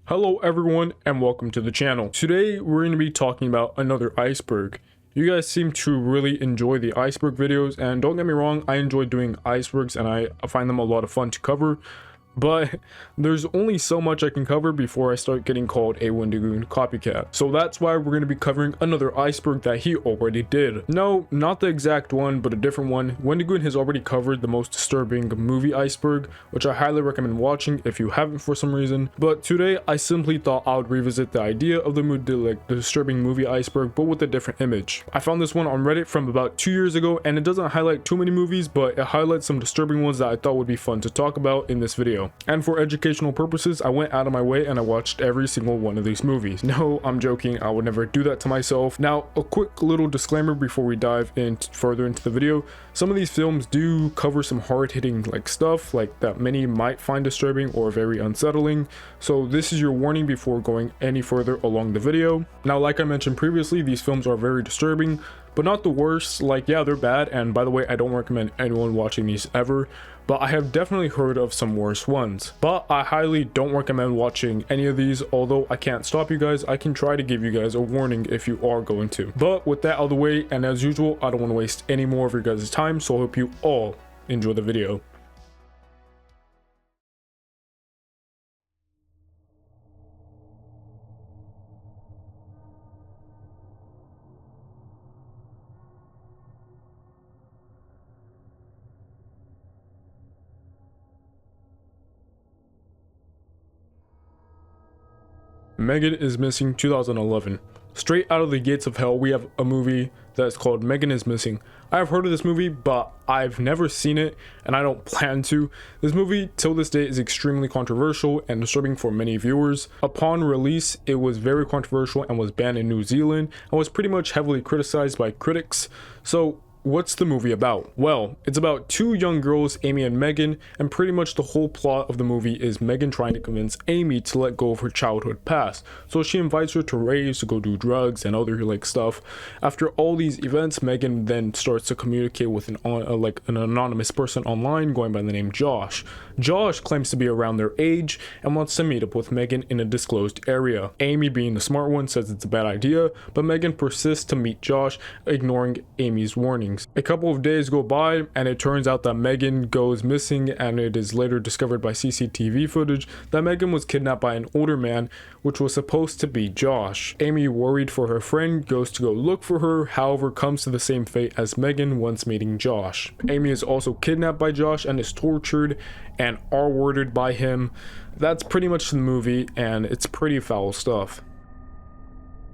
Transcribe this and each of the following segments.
Hello everyone and welcome to the channel. Today we're going to be talking about another iceberg. You guys seem to really enjoy the iceberg videos, and don't get me wrong, I enjoy doing icebergs and I find them a lot of fun to cover. But there's only so much I can cover before I start getting called a Wendigoon copycat. So that's why we're going to be covering another iceberg that he already did. No, not the exact one, but a different one. Wendigoon has already covered the most disturbing movie Iceberg, which I highly recommend watching if you haven't for some reason. But today I simply thought I would revisit the idea of the disturbing movie Iceberg, but with a different image. I found this one on Reddit from about 2 years ago, and it doesn't highlight too many movies, but it highlights some disturbing ones that I thought would be fun to talk about in this video. And for educational purposes, I went out of my way and I watched every single one of these movies. No, I'm joking, I would never do that to myself. Now, a quick little disclaimer before we dive in further into the video. Some of these films do cover some hard-hitting stuff that many might find disturbing or very unsettling. So this is your warning before going any further along the video. Now, like I mentioned previously, these films are very disturbing, but not the worst. Yeah, they're bad, and by the way, I don't recommend anyone watching these ever, but I have definitely heard of some worse ones. But I highly don't recommend watching any of these, although I can't stop you guys. I can try to give you guys a warning if you are going to. But with that out of the way, and as usual, I don't want to waste any more of your guys' time, so I hope you all enjoy the video. Megan is Missing 2011. Straight out of the gates of hell, we have a movie that's called Megan is Missing. I have heard of this movie, but I've never seen it, and I don't plan to. This movie, till this day, is extremely controversial and disturbing for many viewers. Upon release, it was very controversial and was banned in New Zealand, and was pretty much heavily criticized by critics. So, what's the movie about? Well, it's about two young girls, Amy and Megan, and pretty much the whole plot of the movie is Megan trying to convince Amy to let go of her childhood past. So she invites her to raves, to go do drugs and other stuff. After all these events, Megan then starts to communicate with an anonymous person online going by the name Josh. Josh claims to be around their age and wants to meet up with Megan in a disclosed area. Amy, being the smart one, says it's a bad idea, but Megan persists to meet Josh, ignoring Amy's warnings. A couple of days go by, and it turns out that Megan goes missing, and it is later discovered by CCTV footage that Megan was kidnapped by an older man, which was supposed to be Josh. Amy, worried for her friend, goes to go look for her, however comes to the same fate as Megan once meeting Josh. Amy is also kidnapped by Josh and is tortured and R-worded by him. That's pretty much the movie, and it's pretty foul stuff.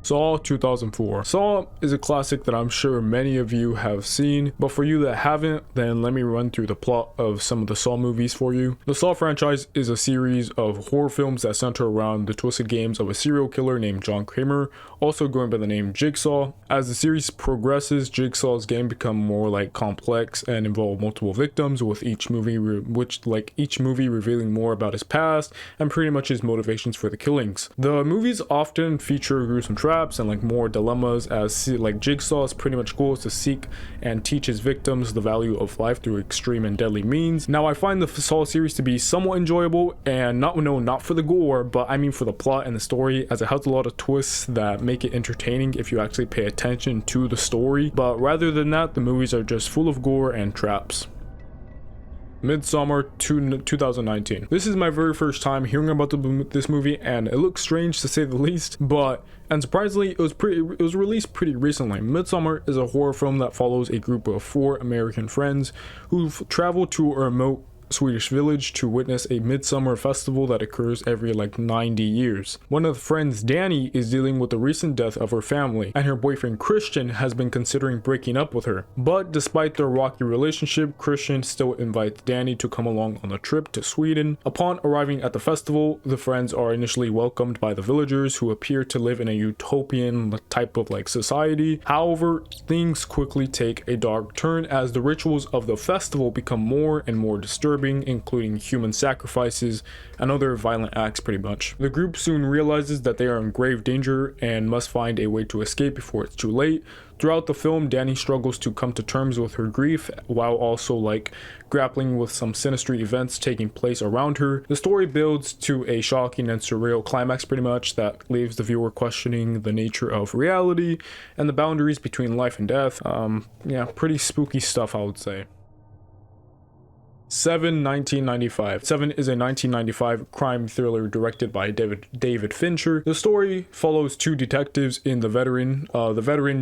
Saw 2004. Saw is a classic that I'm sure many of you have seen, but for you that haven't, then let me run through the plot of some of the Saw movies for you. The Saw franchise is a series of horror films that center around the twisted games of a serial killer named John Kramer, also going by the name Jigsaw. As the series progresses, Jigsaw's game become more complex and involve multiple victims, with each movie revealing more about his past and pretty much his motivations for the killings. The movies often feature gruesome traps and more dilemmas, as Jigsaw's pretty much goal is to seek and teach his victims the value of life through extreme and deadly means. Now, I find the Saw series to be somewhat enjoyable, and not for the gore, but I mean for the plot and the story, as it has a lot of twists that make it entertaining if you actually pay attention to the story. But rather than that, the movies are just full of gore and traps. Midsommar 2019. This is my very first time hearing about this movie, and it looks strange to say the least, and surprisingly, it was released pretty recently. Midsommar is a horror film that follows a group of 4 American friends who travel to a remote Swedish village to witness a midsummer festival that occurs every 90 years. One of the friends, Danny, is dealing with the recent death of her family, and her boyfriend Christian has been considering breaking up with her. But despite their rocky relationship, Christian still invites Danny to come along on a trip to Sweden. Upon arriving at the festival, the friends are initially welcomed by the villagers, who appear to live in a utopian type of society. However, things quickly take a dark turn as the rituals of the festival become more and more disturbing, disturbing, including human sacrifices and other violent acts pretty much. The group soon realizes that they are in grave danger and must find a way to escape before it's too late. Throughout the film, Danny struggles to come to terms with her grief while also grappling with some sinister events taking place around her. The story builds to a shocking and surreal climax pretty much that leaves the viewer questioning the nature of reality and the boundaries between life and death. Yeah, pretty spooky stuff, I would say. Seven, 1995. Seven is a 1995 crime thriller directed by David Fincher. The story follows two detectives in the veteran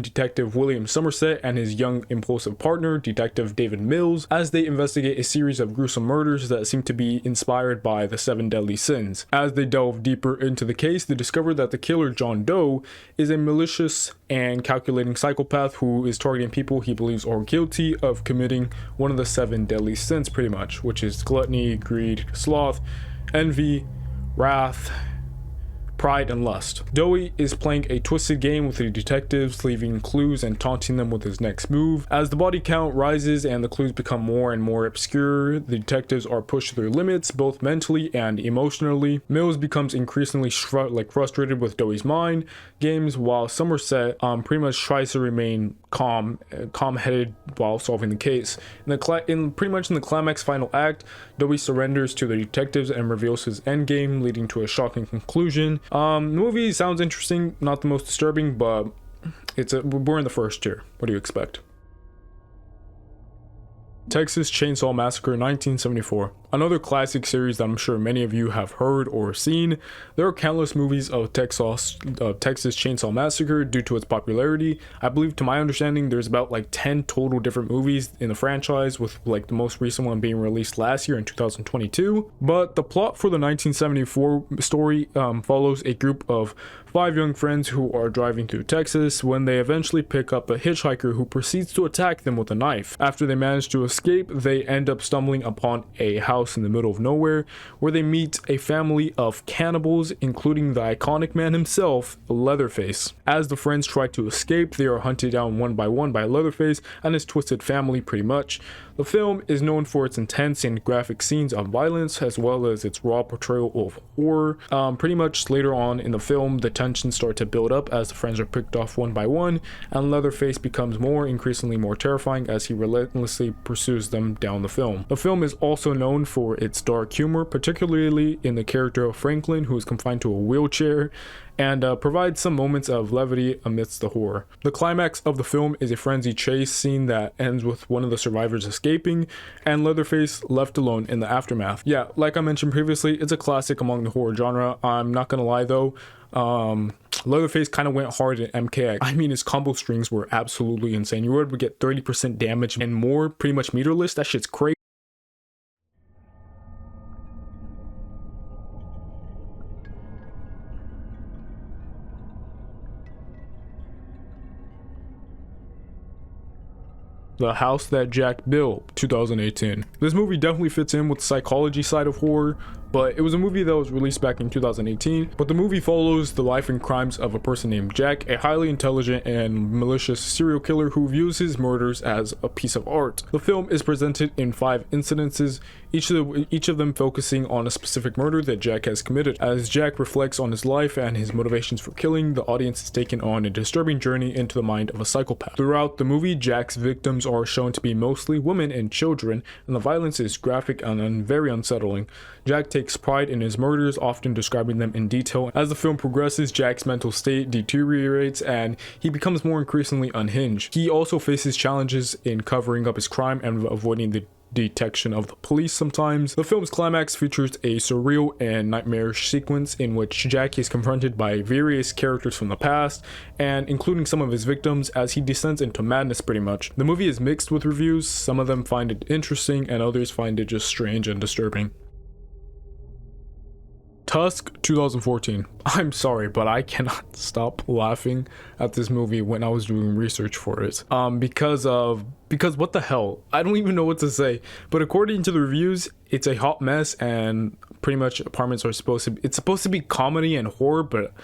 detective William Somerset and his young impulsive partner, Detective David Mills, as they investigate a series of gruesome murders that seem to be inspired by the seven deadly sins. As they delve deeper into the case, they discover that the killer, John Doe, is a malicious and calculating psychopath who is targeting people he believes are guilty of committing one of the seven deadly sins pretty much, which is gluttony, greed, sloth, envy, wrath, pride, and lust. Doe is playing a twisted game with the detectives, leaving clues and taunting them with his next move. As the body count rises and the clues become more and more obscure, the detectives are pushed to their limits, both mentally and emotionally. Mills becomes increasingly frustrated with Doe's mind games, while Somerset pretty much tries to remain calm-headed while solving the case. Pretty much in the climax final act, Doe surrenders to the detectives and reveals his endgame, leading to a shocking conclusion. The movie sounds interesting, not the most disturbing, but we're in the first tier. What do you expect? Texas Chainsaw Massacre 1974. Another classic series that I'm sure many of you have heard or seen. There are countless movies of Texas Chainsaw Massacre due to its popularity. I believe, to my understanding, there's about 10 total different movies in the franchise, with the most recent one being released last year in 2022. But the plot for the 1974 story follows a group of 5 young friends who are driving through Texas when they eventually pick up a hitchhiker who proceeds to attack them with a knife. After they manage to escape, they end up stumbling upon a house in the middle of nowhere where they meet a family of cannibals, including the iconic man himself, Leatherface. As the friends try to escape, they are hunted down one by Leatherface and his twisted family pretty much. The film is known for its intense and graphic scenes of violence, as well as its raw portrayal of horror. Pretty much later on in the film, the tensions start to build up as the friends are picked off one by one, and Leatherface becomes increasingly more terrifying as he relentlessly pursues them down the film. The film is also known for its dark humor, particularly in the character of Franklin, who is confined to a wheelchair, and provides some moments of levity amidst the horror. The climax of the film is a frenzied chase scene that ends with one of the survivors escaping and Leatherface left alone in the aftermath. Yeah, like I mentioned previously, it's a classic among the horror genre. I'm not gonna lie though, Leatherface kind of went hard at MKX. I mean, his combo strings were absolutely insane. You were able to get 30% damage and more, pretty much meterless. That shit's crazy. The House That Jack Built, 2018. This movie definitely fits in with the psychology side of horror, but it was a movie that was released back in 2018. But the movie follows the life and crimes of a person named Jack, a highly intelligent and malicious serial killer who views his murders as a piece of art. The film is presented in 5 incidences, each of them focusing on a specific murder that Jack has committed. As Jack reflects on his life and his motivations for killing, the audience is taken on a disturbing journey into the mind of a psychopath. Throughout the movie, Jack's victims are shown to be mostly women and children, and the violence is graphic and very unsettling. Jack takes pride in his murders, often describing them in detail. As the film progresses, Jack's mental state deteriorates and he becomes more increasingly unhinged. He also faces challenges in covering up his crime and avoiding the detection of the police sometimes. The film's climax features a surreal and nightmarish sequence in which Jack is confronted by various characters from the past, and including some of his victims, as he descends into madness pretty much. The movie is mixed with reviews. Some of them find it interesting and others find it just strange and disturbing. Tusk, 2014. I'm sorry, but I cannot stop laughing at this movie when I was doing research for it. Because what the hell? I don't even know what to say. But according to the reviews, it's a hot mess and pretty much apartments are supposed to be comedy and horror, but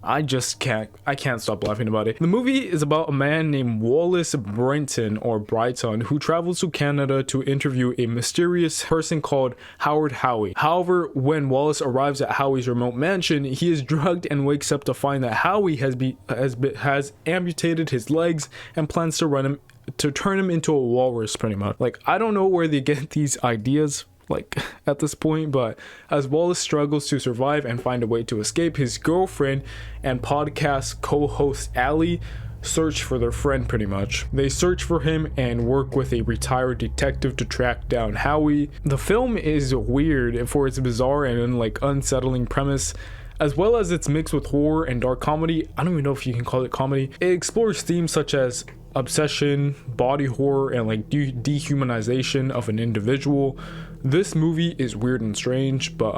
I can't stop laughing about it. The movie is about a man named Wallace Brighton who travels to Canada to interview a mysterious person called Howard Howie. However, when Wallace arrives at Howie's remote mansion, he is drugged and wakes up to find that Howie has amputated his legs and plans to turn him into a walrus, pretty much. Like, I don't know where they get these ideas like at this point, but as Wallace struggles to survive and find a way to escape, his girlfriend and podcast co-host Allie search for their friend, pretty much. They search for him and work with a retired detective to track down Howie. The film is weird for its bizarre and like unsettling premise, as well as its mix with horror and dark comedy. I don't even know if you can call it comedy. It explores themes such as obsession, body horror, and like dehumanization of an individual. This movie is weird and strange, but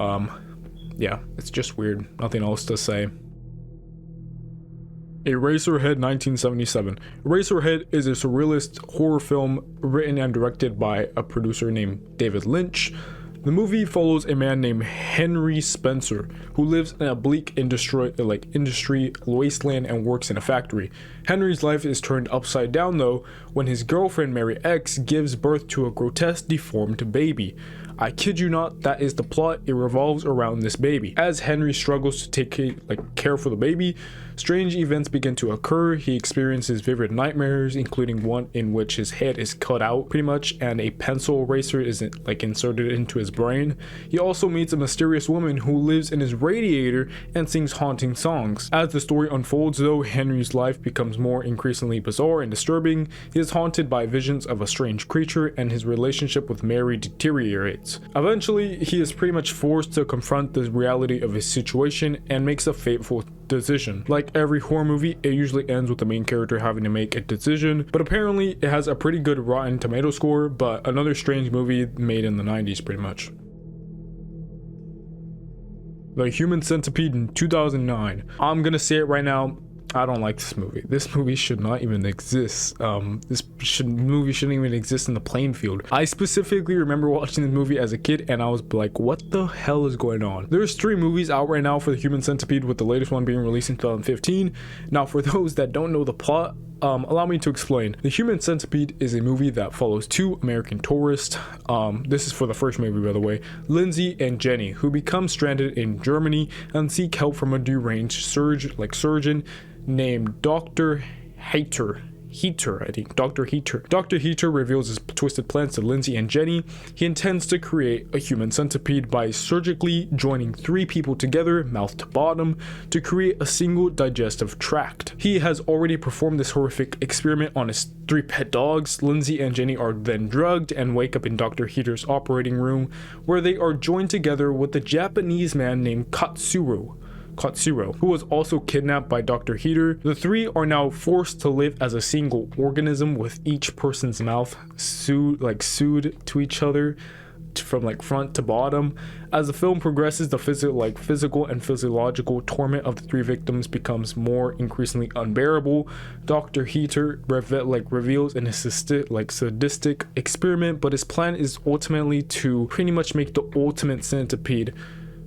yeah, it's just weird. Nothing else to say. Eraserhead 1977. Eraserhead is a surrealist horror film written and directed by a producer named David Lynch. The movie follows a man named Henry Spencer who lives in a bleak industry wasteland and works in a factory. Henry's life is turned upside down though when his girlfriend Mary X gives birth to a grotesque deformed baby. I kid you not, that is the plot. It revolves around this baby. As Henry struggles to take care for the baby, strange events begin to occur. He experiences vivid nightmares, including one in which his head is cut out pretty much and a pencil eraser is inserted into his brain. He also meets a mysterious woman who lives in his radiator and sings haunting songs. As the story unfolds though, Henry's life becomes more increasingly bizarre and disturbing. He is haunted by visions of a strange creature and his relationship with Mary deteriorates. Eventually, he is pretty much forced to confront the reality of his situation and makes a fateful decision. Like every horror movie, it usually ends with the main character having to make a decision, but apparently it has a pretty good Rotten Tomato score, but another strange movie made in the 90s pretty much. The Human Centipede in 2009. I'm gonna say it right now, I don't like this movie. This movie should not even exist. Movie shouldn't even exist in the playing field. I specifically remember watching this movie as a kid and I was like, what the hell is going on? There's 3 movies out right now for the Human Centipede, with the latest one being released in 2015. Now, for those that don't know the plot, allow me to explain. The Human Centipede is a movie that follows 2 American tourists. This is for the first movie, by the way. Lindsay and Jenny, who become stranded in Germany and seek help from a deranged surgeon named Dr. Dr. Heater reveals his twisted plans to Lindsay and Jenny. He intends to create a human centipede by surgically joining 3 people together, mouth to bottom, to create a single digestive tract. He has already performed this horrific experiment on his 3 pet dogs. Lindsay and Jenny are then drugged and wake up in Dr. Heater's operating room, where they are joined together with a Japanese man named Katsuro, who was also kidnapped by Dr. Heater. The 3 are now forced to live as a single organism, with each person's mouth sewed to each other from front to bottom. As the film progresses, the physical and physiological torment of the 3 victims becomes more increasingly unbearable. Dr. Heater reveals in his sadistic experiment, but his plan is ultimately to pretty much make the ultimate centipede.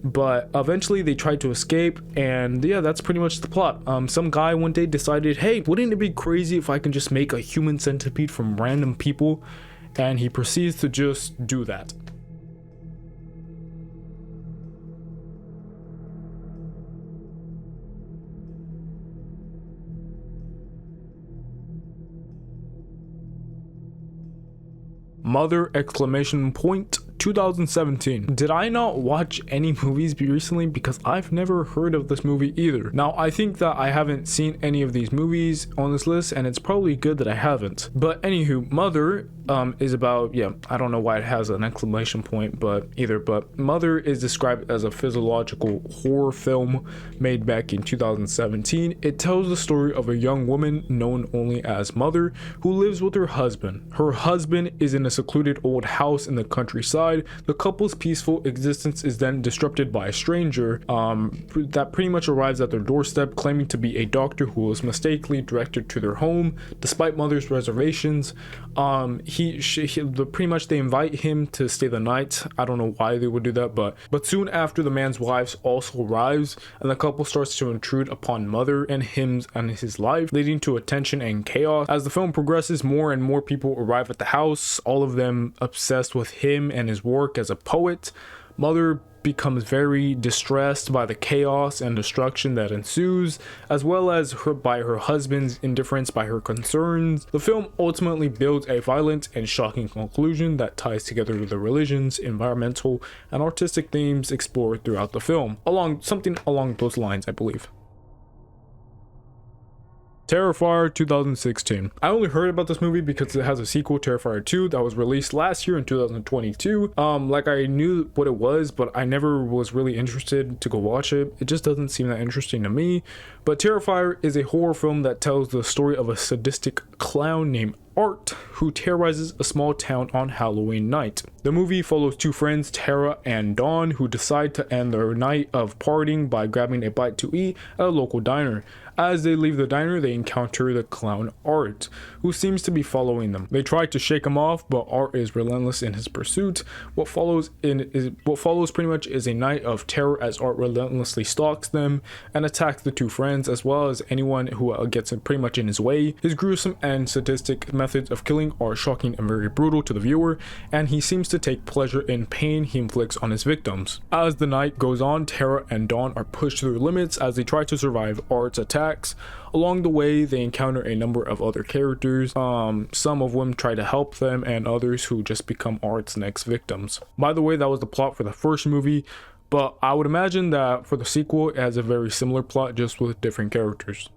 But eventually they tried to escape, and yeah, that's pretty much the plot. Some guy one day decided, hey, wouldn't it be crazy if I can just make a human centipede from random people? And he proceeds to just do that. Mother! 2017. Did I not watch any movies recently? Because I've never heard of this movie either. Now, I think that I haven't seen any of these movies on this list, and it's probably good that I haven't. But anywho, Mother is about, I don't know why it has an exclamation point, but Mother is described as a physiological horror film made back in 2017. It tells the story of a young woman known only as Mother who lives with her husband. Her husband is in a secluded old house in the countryside, outside. The couple's peaceful existence is then disrupted by a stranger that pretty much arrives at their doorstep, claiming to be a doctor who was mistakenly directed to their home despite mother's reservations. Pretty much they invite him to stay the night. I don't know why they would do that, but soon after, the man's wife also arrives, and the couple starts to intrude upon mother and his life, leading to tension and chaos. As the film progresses, more and more people arrive at the house, all of them obsessed with him and his work as a poet. Mother becomes very distressed by the chaos and destruction that ensues, as well as by her husband's indifference by her concerns. The film ultimately builds a violent and shocking conclusion that ties together the religions, environmental, and artistic themes explored throughout the film. Something along those lines, I believe. Terrifier 2016. I only heard about this movie because it has a sequel, Terrifier 2, that was released last year in 2022. Like, I knew what it was, but I never was really interested to go watch it. It just doesn't seem that interesting to me. But Terrifier is a horror film that tells the story of a sadistic clown named Art, who terrorizes a small town on Halloween night. The movie follows two friends, Tara and Dawn, who decide to end their night of partying by grabbing a bite to eat at a local diner. As they leave the diner, they encounter the clown Art, who seems to be following them. They try to shake him off, but Art is relentless in his pursuit. What follows pretty much is a night of terror as Art relentlessly stalks them and attacks the two friends, as well as anyone who gets pretty much in his way. His gruesome and sadistic methods of killing are shocking and very brutal to the viewer, and he seems to take pleasure in pain he inflicts on his victims. As the night goes on, Tara and Dawn are pushed to their limits as they try to survive Art's attacks. Along the way, they encounter a number of other characters, some of them try to help them, and others who just become Art's next victims. By the way, that was the plot for the first movie, but I would imagine that for the sequel, it has a very similar plot, just with different characters.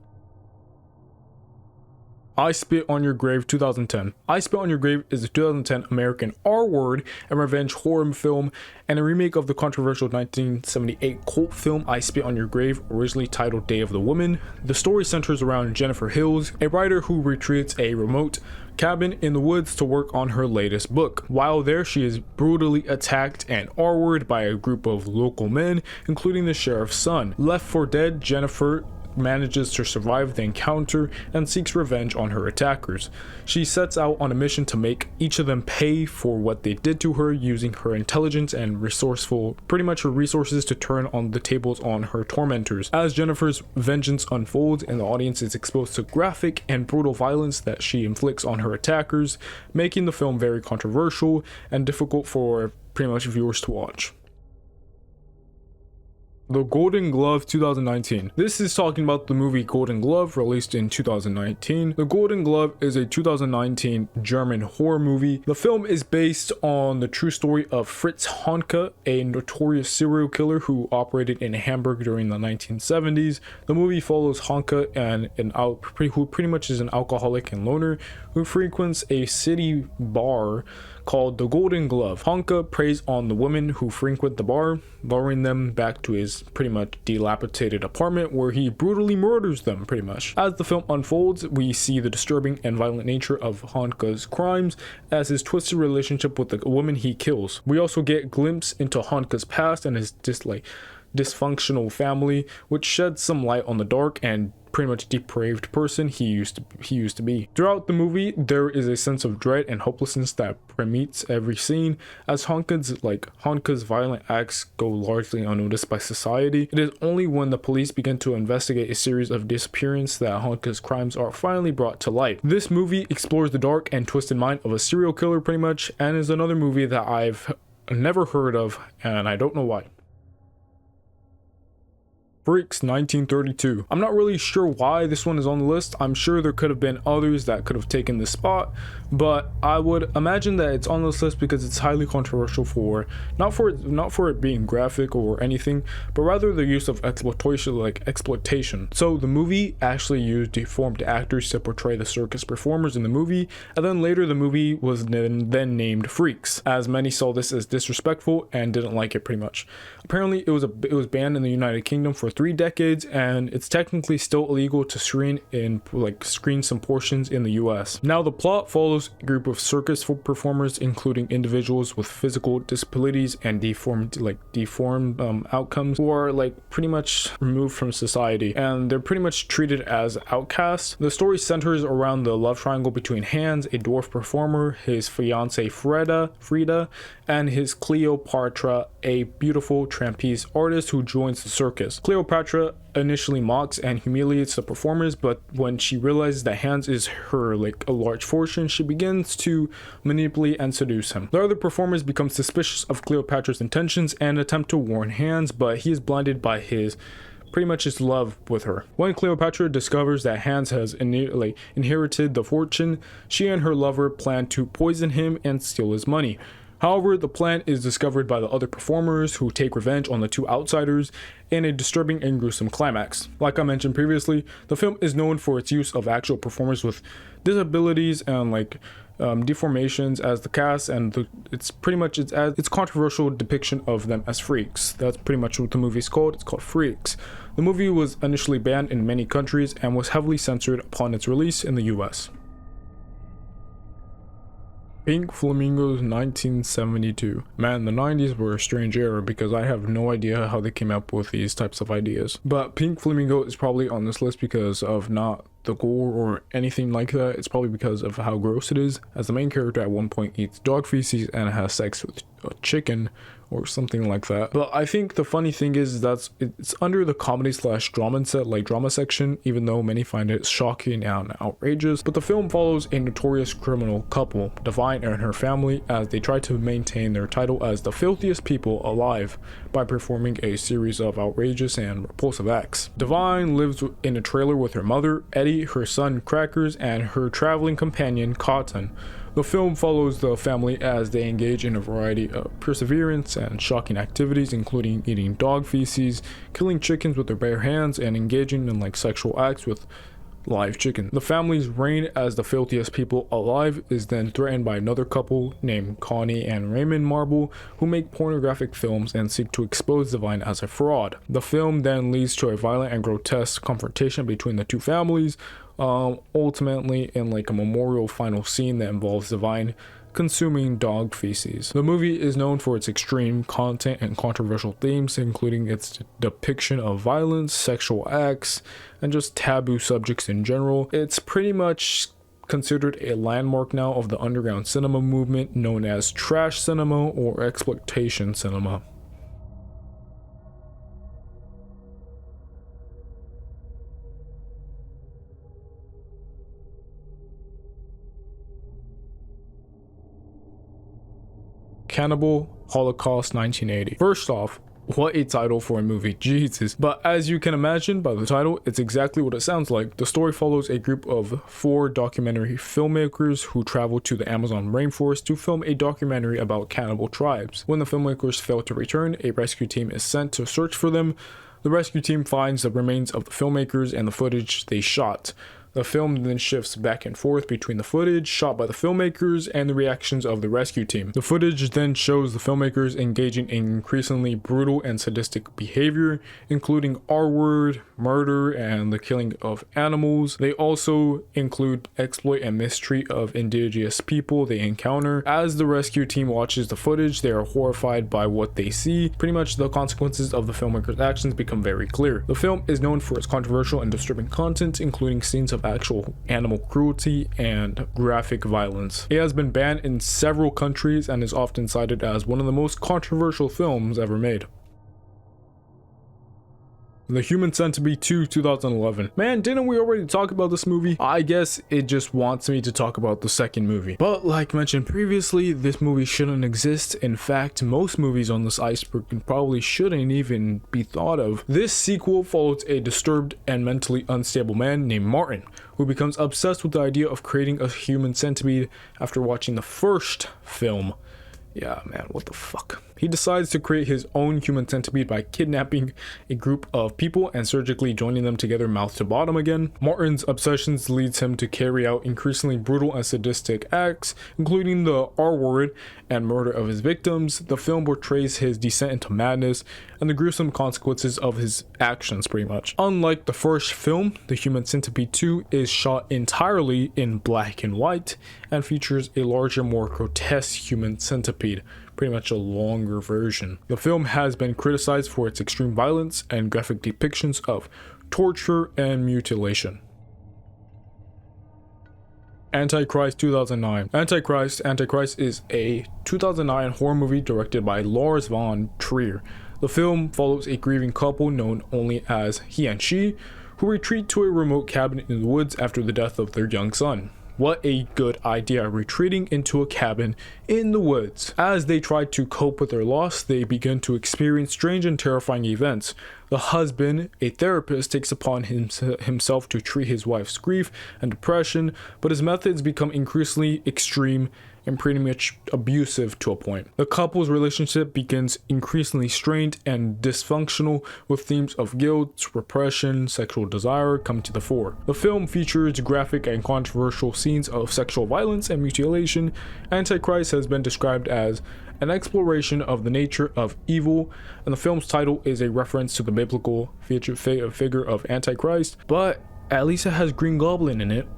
I Spit on Your Grave 2010. I Spit on Your Grave is a 2010 American R-word and revenge horror film and a remake of the controversial 1978 cult film I Spit on Your Grave, originally titled Day of the Woman. The story centers around Jennifer Hills, a writer who retreats a remote cabin in the woods to work on her latest book. While there, she is brutally attacked and R-worded by a group of local men, including the sheriff's son. Left for dead, Jennifer manages to survive the encounter and seeks revenge on her attackers. She sets out on a mission to make each of them pay for what they did to her, using her intelligence and pretty much her resources to turn on the tables on her tormentors. As Jennifer's vengeance unfolds and the audience is exposed to graphic and brutal violence that she inflicts on her attackers, making the film very controversial and difficult for pretty much viewers to watch. The Golden Glove 2019. This is talking about the movie Golden Glove, released in 2019. The Golden Glove is a 2019 German horror movie. The film is based on the true story of Fritz Honka, a notorious serial killer who operated in Hamburg during the 1970s. The movie follows Honka, who pretty much is an alcoholic and loner who frequents a city bar called the Golden Glove. Honka preys on the women who frequent the bar, luring them back to his pretty much dilapidated apartment where he brutally murders them pretty much. As the film unfolds, we see the disturbing and violent nature of Honka's crimes as his twisted relationship with the woman he kills. We also get a glimpse into Honka's past and his dysfunctional family, which sheds some light on the dark and pretty much depraved person he used to be. Throughout the movie, there is a sense of dread and hopelessness that permeates every scene, as Honka's violent acts go largely unnoticed by society. It is only when the police begin to investigate a series of disappearances that Honka's crimes are finally brought to light. This movie explores the dark and twisted mind of a serial killer pretty much, and is another movie that I've never heard of, and I don't know why. Freaks 1932. I'm not really sure why this one is on the list. I'm sure there could have been others that could have taken this spot, but I would imagine that it's on this list because it's highly controversial not for it being graphic or anything, but rather the use of exploitation. So the movie actually used deformed actors to portray the circus performers in the movie, and then later the movie was then named Freaks, as many saw this as disrespectful and didn't like it pretty much. Apparently it was banned in the United Kingdom for 3 decades, and it's technically still illegal to screen some portions in the US. Now the plot follows a group of circus performers, including individuals with physical disabilities and deformed outcomes, who are pretty much removed from society, and they're pretty much treated as outcasts. The story centers around the love triangle between Hans, a dwarf performer, his fiancée Frida, and his Cleopatra, a beautiful trapeze artist who joins the circus. Cleopatra initially mocks and humiliates the performers, but when she realizes that Hans is her a large fortune, she begins to manipulate and seduce him. The other performers become suspicious of Cleopatra's intentions and attempt to warn Hans, but he is blinded by his love with her. When Cleopatra discovers that Hans has inherited the fortune, she and her lover plan to poison him and steal his money. However, the plan is discovered by the other performers, who take revenge on the two outsiders in a disturbing and gruesome climax. Like I mentioned previously, the film is known for its use of actual performers with disabilities and deformations as the cast, and it's controversial depiction of them as freaks. That's pretty much what the movie is called. It's called Freaks. The movie was initially banned in many countries and was heavily censored upon its release in the US. Pink Flamingos 1972. Man, the 90s were a strange era because I have no idea how they came up with these types of ideas. But Pink Flamingo is probably on this list because of not the gore or anything like that. It's probably because of how gross it is, as the main character at one point eats dog feces and has sex with a chicken or something like that. But I think the funny thing is it's under the comedy / drama section, even though many find it shocking and outrageous. But the film follows a notorious criminal couple, Divine and her family, as they try to maintain their title as the filthiest people alive by performing a series of outrageous and repulsive acts. Divine lives in a trailer with her mother, Eddie, her son Crackers, and her traveling companion Cotton. The film follows the family as they engage in a variety of perseverance and shocking activities, including eating dog feces, killing chickens with their bare hands, and engaging in sexual acts with live chicken. The family's reign as the filthiest people alive is then threatened by another couple named Connie and Raymond Marble, who make pornographic films and seek to expose Divine as a fraud. The film then leads to a violent and grotesque confrontation between the two families, ultimately in a memorial final scene that involves Divine consuming dog feces. The movie is known for its extreme content and controversial themes, including its depiction of violence, sexual acts, and just taboo subjects in general. It's pretty much considered a landmark now of the underground cinema movement known as trash cinema or exploitation cinema. Cannibal Holocaust 1980. First off, what a title for a movie, Jesus. But as you can imagine by the title, it's exactly what it sounds like. The story follows a group of 4 documentary filmmakers who travel to the Amazon rainforest to film a documentary about cannibal tribes. When the filmmakers fail to return, a rescue team is sent to search for them. The rescue team finds the remains of the filmmakers and the footage they shot. The film then shifts back and forth between the footage shot by the filmmakers and the reactions of the rescue team. The footage then shows the filmmakers engaging in increasingly brutal and sadistic behavior, including R-word, murder, and the killing of animals. They also include exploit and mistreat of indigenous people they encounter. As the rescue team watches the footage, they are horrified by what they see. Pretty much the consequences of the filmmakers' actions become very clear. The film is known for its controversial and disturbing content, including scenes of actual animal cruelty and graphic violence. It has been banned in several countries and is often cited as one of the most controversial films ever made. The Human Centipede 2, 2011. Man, didn't we already talk about this movie? I guess it just wants me to talk about the second movie. But like mentioned previously, this movie shouldn't exist. In fact, most movies on this iceberg probably shouldn't even be thought of. This sequel follows a disturbed and mentally unstable man named Martin, who becomes obsessed with the idea of creating a human centipede after watching the first film. Yeah, man, what the fuck? He decides to create his own human centipede by kidnapping a group of people and surgically joining them together mouth to bottom again. Martin's obsessions leads him to carry out increasingly brutal and sadistic acts, including the R word and murder of his victims. The film portrays his descent into madness and the gruesome consequences of his actions, pretty much. Unlike the first film, The Human Centipede 2 is shot entirely in black and white and features a larger, more grotesque human centipede, pretty much a longer version. The film has been criticized for its extreme violence and graphic depictions of torture and mutilation. Antichrist 2009. Antichrist is a 2009 horror movie directed by Lars von Trier. The film follows a grieving couple known only as he and she, who retreat to a remote cabin in the woods after the death of their young son. What a good idea, retreating into a cabin in the woods. As they try to cope with their loss, they begin to experience strange and terrifying events. The husband, a therapist, takes upon himself to treat his wife's grief and depression, but his methods become increasingly extreme and pretty much abusive to a point. The couple's relationship begins increasingly strained and dysfunctional, with themes of guilt, repression, sexual desire come to the fore. The film features graphic and controversial scenes of sexual violence and mutilation. Antichrist has been described as an exploration of the nature of evil, and the film's title is a reference to the biblical figure of Antichrist, but at least it has Green Goblin in it.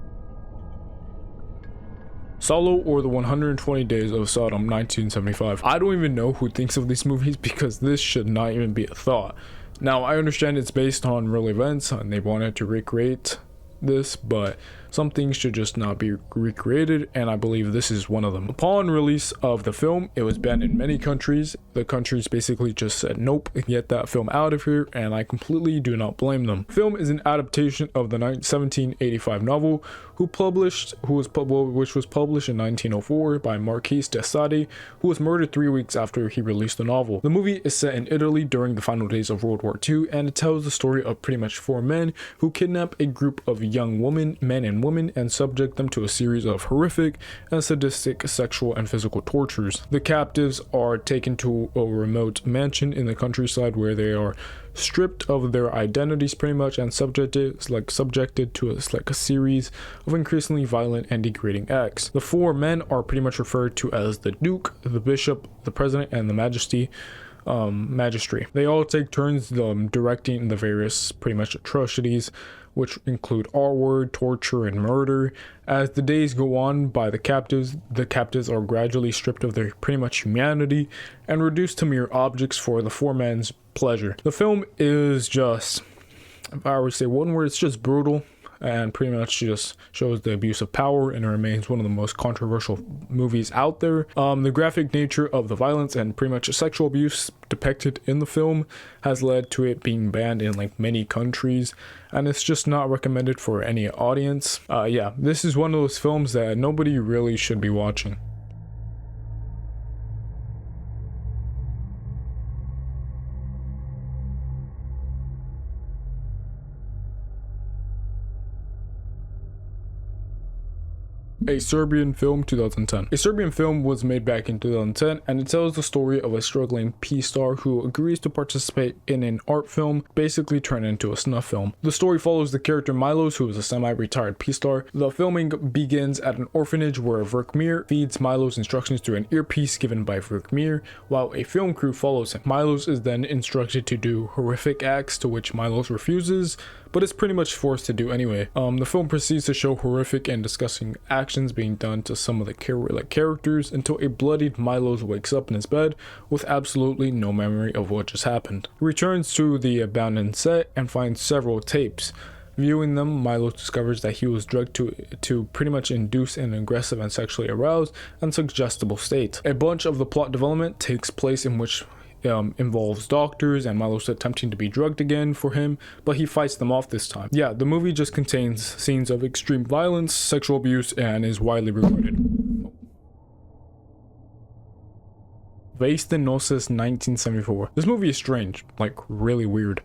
Solo, or the 120 Days of Sodom, 1975. I don't even know who thinks of these movies because this should not even be a thought. Now, I understand it's based on real events and they wanted to recreate this, but some things should just not be recreated, and I believe this is one of them. Upon release of the film, it was banned in many countries. The countries basically just said nope, get that film out of here, and I completely do not blame them. The film is an adaptation of the 1785 novel which was published in 1904 by Marquis de Sade, who was murdered 3 weeks after he released the novel. The movie is set in Italy during the final days of World War II, and it tells the story of pretty much 4 men who kidnap a group of young men and women and subject them to a series of horrific and sadistic sexual and physical tortures. The captives are taken to a remote mansion in the countryside where they are stripped of their identities pretty much and subjected to a series of increasingly violent and degrading acts. The 4 men are pretty much referred to as the Duke, the Bishop, the President, and the Magistrate. They all take turns directing the various pretty much atrocities, which include R-word, torture, and murder. As the days go on by the captives are gradually stripped of their pretty much humanity and reduced to mere objects for the 4 men's pleasure. The film is just, if I were to say one word, it's just brutal, and pretty much just shows the abuse of power, and it remains one of the most controversial movies out there. The graphic nature of the violence and pretty much sexual abuse depicted in the film has led to it being banned in like many countries, and it's just not recommended for any audience. Yeah, this is one of those films that nobody really should be watching. A Serbian Film, 2010. A Serbian film was made back in 2010, and it tells the story of a struggling P-star who agrees to participate in an art film, basically turned into a snuff film. The story follows the character Milos, who is a semi-retired P-star. The filming begins at an orphanage where Verkmir feeds Milos instructions through an earpiece given by Verkmir, while a film crew follows him. Milos is then instructed to do horrific acts, to which Milos refuses, but is pretty much forced to do anyway. The film proceeds to show horrific and disgusting actions being done to some of the characters until a bloodied Milos wakes up in his bed with absolutely no memory of what just happened. He returns to the abandoned set and finds several tapes. Viewing them, Milos discovers that he was drugged to pretty much induce an aggressive and sexually aroused and suggestible state. A bunch of the plot development takes place in which involves doctors and Milos attempting to be drugged again for him, but he fights them off this time. Yeah, the movie just contains scenes of extreme violence, sexual abuse, and is widely regarded. Vastin Gnosis, 1974. This movie is strange, like really weird.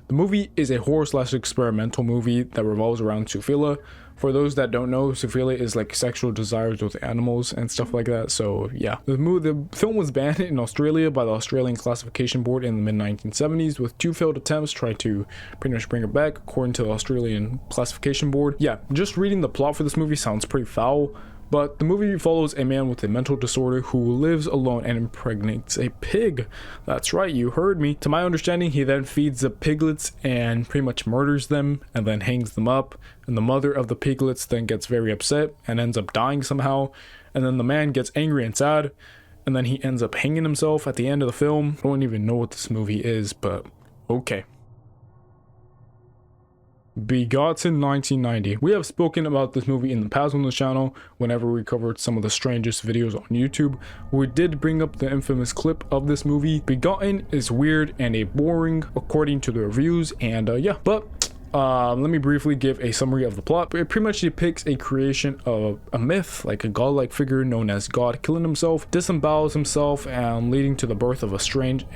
The movie is a horror/experimental movie that revolves around zoophilia. For those that don't know, zoophilia is like sexual desires with animals and stuff like that. So yeah, the film was banned in Australia by the Australian Classification Board in the mid-1970s, with 2 failed attempts trying to pretty much bring it back, according to the Australian Classification Board. Yeah, just reading the plot for this movie sounds pretty foul. But the movie follows a man with a mental disorder who lives alone and impregnates a pig. That's right, you heard me. To my understanding, he then feeds the piglets and pretty much murders them and then hangs them up. And the mother of the piglets then gets very upset and ends up dying somehow. And then the man gets angry and sad. And then he ends up hanging himself at the end of the film. I don't even know what this movie is, but okay. Begotten 1990. We have spoken about this movie in the past on the channel whenever we covered some of the strangest videos on YouTube. We did bring up the infamous clip of this movie. Begotten is weird and a boring according to the reviews, and yeah, but let me briefly give a summary of the plot. It pretty much depicts a creation of a myth, like a godlike figure known as God killing himself, disembowels himself, and leading to the birth of a strange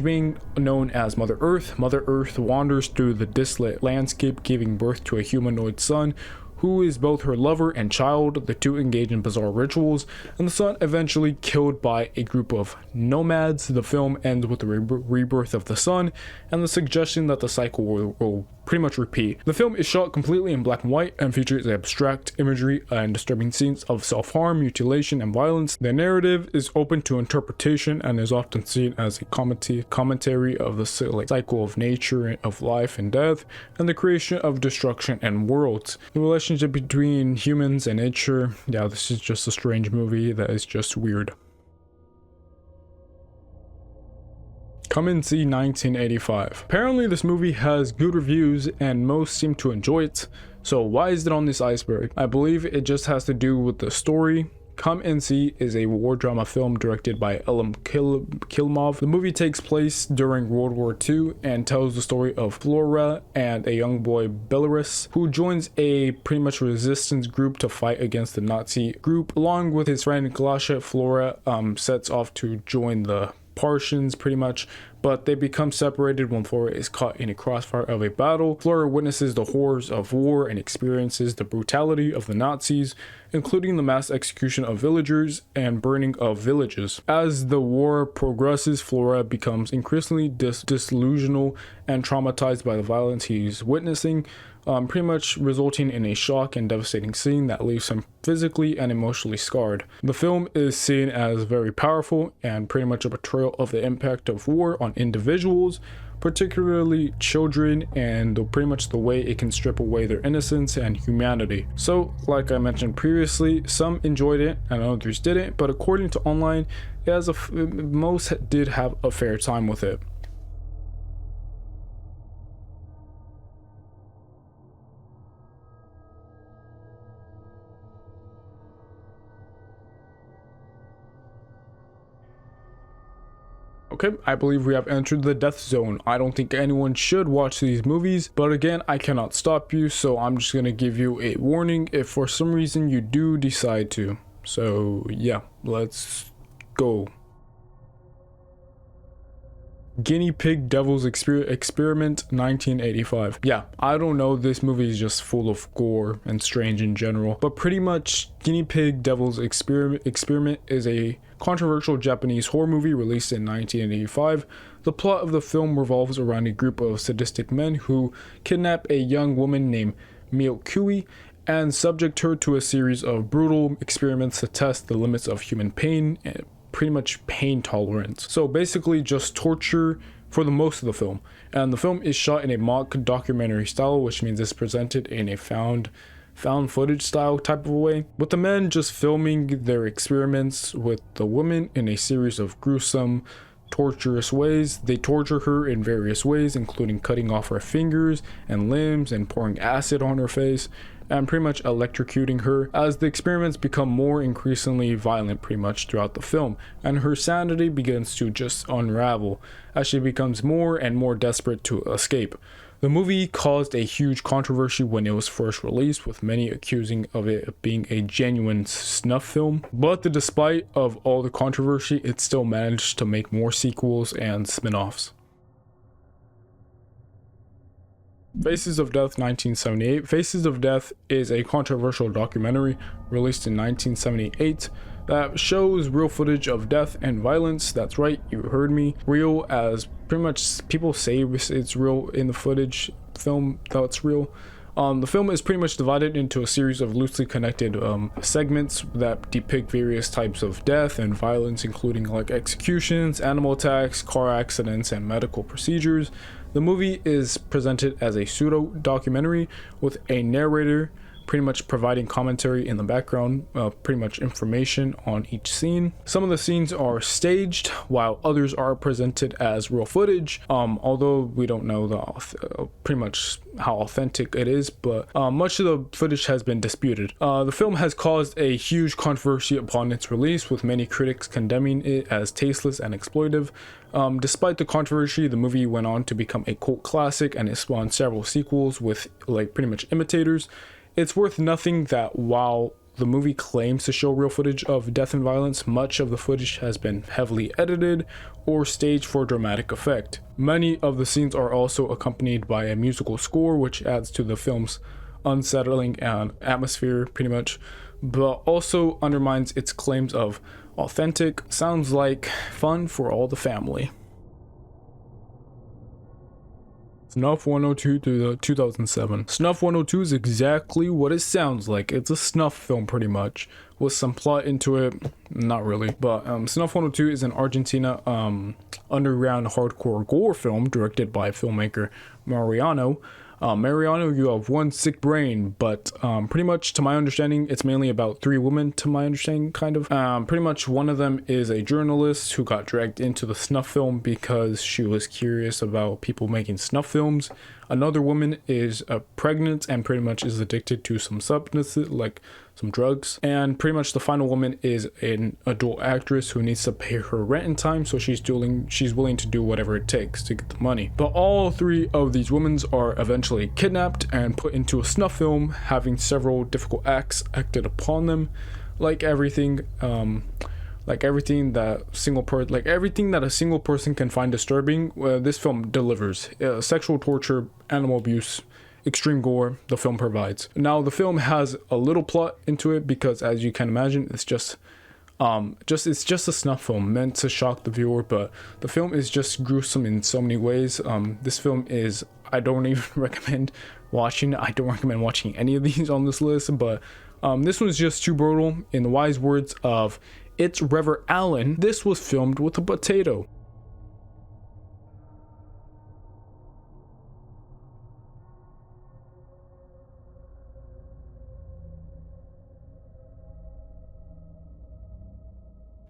being known as Mother Earth. Mother Earth wanders through the desolate landscape, giving birth to a humanoid son who is both her lover and child. The two engage in bizarre rituals, and the son eventually killed by a group of nomads. The film ends with the rebirth of the son and the suggestion that the cycle will pretty much repeat. The film is shot completely in black and white and features abstract imagery and disturbing scenes of self-harm, mutilation, and violence. The narrative is open to interpretation and is often seen as a commentary of the cycle of nature, of life and death, and the creation of destruction and worlds. The relationship between humans and nature, yeah, this is just a strange movie that is just weird. Come and see 1985. Apparently this movie has good reviews and most seem to enjoy it. So why is it on this iceberg? I believe it just has to do with the story. Come and See is a war drama film directed by Elim Kilmov. The movie takes place during World War II and tells the story of Flora and a young boy Belarus, who joins a pretty much resistance group to fight against the Nazi group. Along with his friend Glasha, Flora sets off to join the Partians pretty much, but they become separated when Flora is caught in a crossfire of a battle. Flora witnesses the horrors of war and experiences the brutality of the Nazis, including the mass execution of villagers and burning of villages. As the war progresses, Flora becomes increasingly disillusional and traumatized by the violence he's witnessing, pretty much resulting in a shock and devastating scene that leaves him physically and emotionally scarred. The film is seen as very powerful and pretty much a portrayal of the impact of war on individuals, particularly children, and pretty much the way it can strip away their innocence and humanity. So, like I mentioned previously, some enjoyed it and others didn't, but according to online, most did have a fair time with it. Okay, I believe we have entered the death zone. I don't think anyone should watch these movies, but again, I cannot stop you, so I'm just gonna give you a warning if for some reason you do decide to. So yeah, let's go. Guinea Pig Devil's Experiment 1985. Yeah, I don't know, this movie is just full of gore and strange in general, but pretty much Guinea Pig Devil's Experiment is a controversial Japanese horror movie released in 1985. The plot of the film revolves around a group of sadistic men who kidnap a young woman named Miyokui and subject her to a series of brutal experiments to test the limits of human pain and pretty much pain tolerance. So basically just torture for the most of the film. And the film is shot in a mock documentary style, which means it's presented in a found footage style type of a way, with the men just filming their experiments with the woman in a series of gruesome, torturous ways. They torture her in various ways, including cutting off her fingers and limbs and pouring acid on her face and pretty much electrocuting her, as the experiments become more increasingly violent pretty much throughout the film, and her sanity begins to just unravel as she becomes more and more desperate to escape. The movie caused a huge controversy when it was first released, with many accusing of it being a genuine snuff film, but despite of all the controversy, it still managed to make more sequels and spin-offs. Faces of Death 1978. Faces of Death is a controversial documentary released in 1978 that shows real footage of death and violence. That's right, you heard me. Real, as pretty much people say it's real in the footage film that's real. The film is pretty much divided into a series of loosely connected segments that depict various types of death and violence, including like executions, animal attacks, car accidents, and medical procedures. The movie is presented as a pseudo documentary with a narrator pretty much providing commentary in the background, pretty much information on each scene. Some of the scenes are staged while others are presented as real footage, although we don't know pretty much how authentic it is, but much of the footage has been disputed. The film has caused a huge controversy upon its release, with many critics condemning it as tasteless and exploitive. Despite the controversy, the movie went on to become a cult classic, and it spawned several sequels with like pretty much imitators. It's worth noting that while the movie claims to show real footage of death and violence, much of the footage has been heavily edited or staged for dramatic effect. Many of the scenes are also accompanied by a musical score, which adds to the film's unsettling and atmosphere pretty much, but also undermines its claims of authentic. Sounds like fun for all the family. Snuff 102 to 2007. Snuff 102 is exactly what it sounds like. It's a snuff film pretty much, with some plot into it. Not really, but Snuff 102 is an Argentina underground hardcore gore film directed by filmmaker Mariano. Mariano, you have one sick brain, but pretty much to my understanding, it's mainly about three women, to my understanding, kind of. Pretty much one of them is a journalist who got dragged into the snuff film because she was curious about people making snuff films. Another woman is pregnant and pretty much is addicted to some substances, like some drugs. And pretty much the final woman is an adult actress who needs to pay her rent in time, so she's willing to do whatever it takes to get the money. But all three of these women are eventually kidnapped and put into a snuff film, having several difficult acts acted upon them. Like everything that a single person can find disturbing, this film delivers. Sexual torture, animal abuse, extreme gore, the film provides. Now the film has a little plot into it because, as you can imagine, it's just a snuff film meant to shock the viewer, but the film is just gruesome in so many ways. This film is, I don't even recommend watching. I don't recommend watching any of these on this list, but this one's just too brutal. In the wise words of It's Rever Allen, this was filmed with a potato.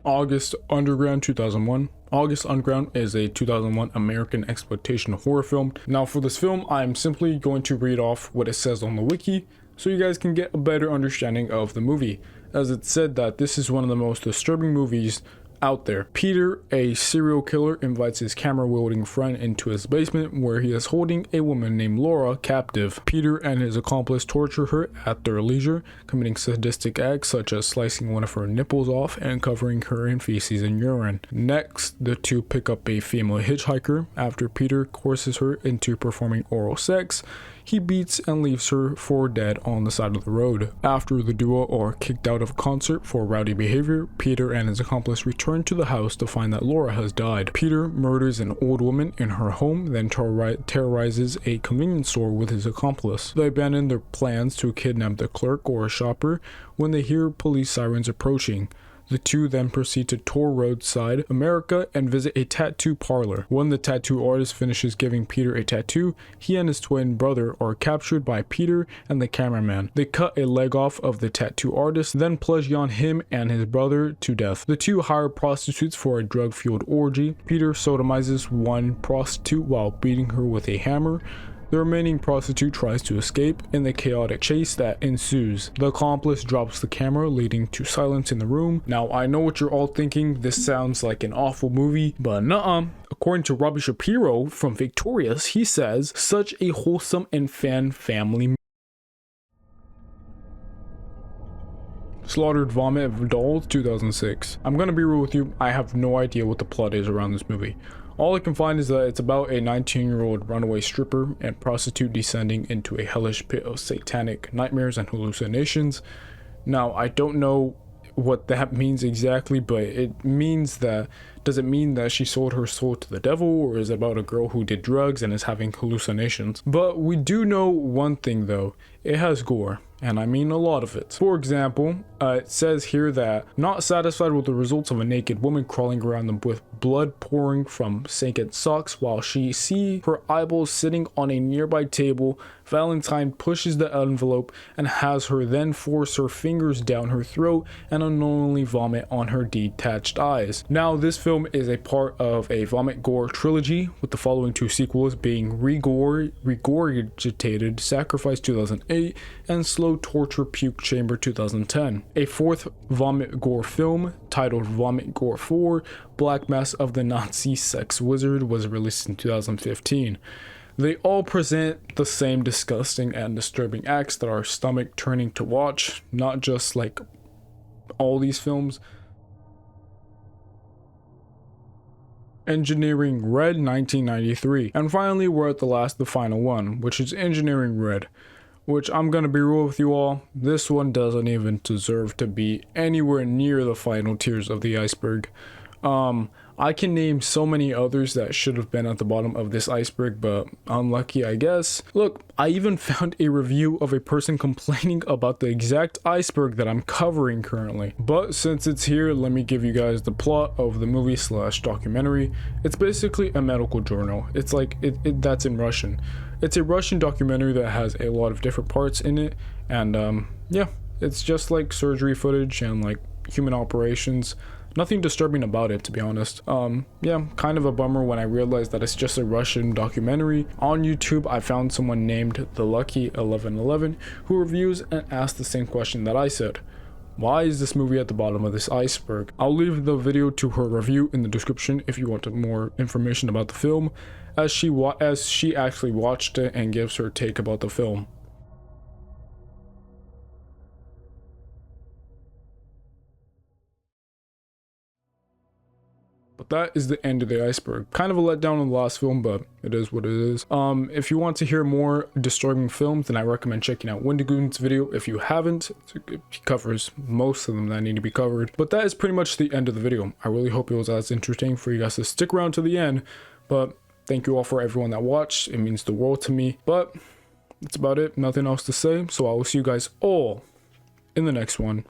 August Underground 2001. August Underground is a 2001 American exploitation horror film. Now for this film, I'm simply going to read off what it says on the wiki so you guys can get a better understanding of the movie, as it said that this is one of the most disturbing movies out there. Peter, a serial killer, invites his camera-wielding friend into his basement where he is holding a woman named Laura captive. Peter and his accomplice torture her at their leisure, committing sadistic acts such as slicing one of her nipples off and covering her in feces and urine. Next, the two pick up a female hitchhiker. After Peter coerces her into performing oral sex, he beats and leaves her for dead on the side of the road. After the duo are kicked out of concert for rowdy behavior, Peter and his accomplice return to the house to find that Laura has died. Peter murders an old woman in her home, then terrorizes a convenience store with his accomplice. They abandon their plans to kidnap the clerk or a shopper when they hear police sirens approaching. The two then proceed to tour roadside America and visit a tattoo parlor. When the tattoo artist finishes giving Peter a tattoo, he and his twin brother are captured by Peter and the cameraman. They cut a leg off of the tattoo artist, then plunge on him and his brother to death. The two hire prostitutes for a drug-fueled orgy. Peter sodomizes one prostitute while beating her with a hammer. The remaining prostitute tries to escape in the chaotic chase that ensues. The accomplice drops the camera, leading to silence in the room. Now, I know what you're all thinking. This sounds like an awful movie, but nuh-uh. According to Robbie Shapiro from Victorious, he says, such a wholesome and fan family. Slaughtered Vomit of Dolls 2006. I'm gonna be real with you, I have no idea what the plot is around this movie. All I can find is that it's about a 19-year-old runaway stripper and prostitute descending into a hellish pit of satanic nightmares and hallucinations. Now, I don't know what that means exactly, but it means that, does it mean that she sold her soul to the devil, or is it about a girl who did drugs and is having hallucinations? But we do know one thing though, it has gore, and I mean a lot of it. For example, it says here that not satisfied with the results of a naked woman crawling around them with blood pouring from sinking socks while she see her eyeballs sitting on a nearby table, Valentine pushes the envelope and has her then force her fingers down her throat and unknowingly vomit on her detached eyes. Now, this film is a part of a vomit gore trilogy, with the following two sequels being Regurgitated Sacrifice 2008 and Slow Torture Puke Chamber 2010. A fourth vomit gore film, titled Vomit Gore 4, Black Mass of the Nazi Sex Wizard, was released in 2015. They all present the same disgusting and disturbing acts that are stomach turning to watch, not just like all these films. Engineering Red 1993. And finally, we're at the final one, which is Engineering Red, which I'm gonna be real with you all, this one doesn't even deserve to be anywhere near the final tiers of the iceberg. I can name so many others that should have been at the bottom of this iceberg, but unlucky, I guess. Look, I even found a review of a person complaining about the exact iceberg that I'm covering currently. But since it's here, let me give you guys the plot of the movie / documentary. It's basically a medical journal. It's like, that's in Russian. It's a Russian documentary that has a lot of different parts in it, and yeah, it's just like surgery footage and like human operations. Nothing disturbing about it, to be honest. Yeah, kind of a bummer when I realized that it's just a Russian documentary. On YouTube, I found someone named The Lucky 1111 who reviews and asked the same question that I said. Why is this movie at the bottom of this iceberg? I'll leave the video to her review in the description if you want more information about the film, as she actually watched it and gives her take about the film. But that is the end of the iceberg. Kind of a letdown on the last film, but it is what it is. If you want to hear more disturbing films, then I recommend checking out Wendigoon's video. If you haven't, it covers most of them that need to be covered. But that is pretty much the end of the video. I really hope it was as entertaining for you guys to stick around to the end. But thank you all for everyone that watched. It means the world to me. But that's about it. Nothing else to say. So I will see you guys all in the next one.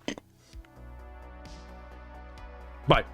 Bye.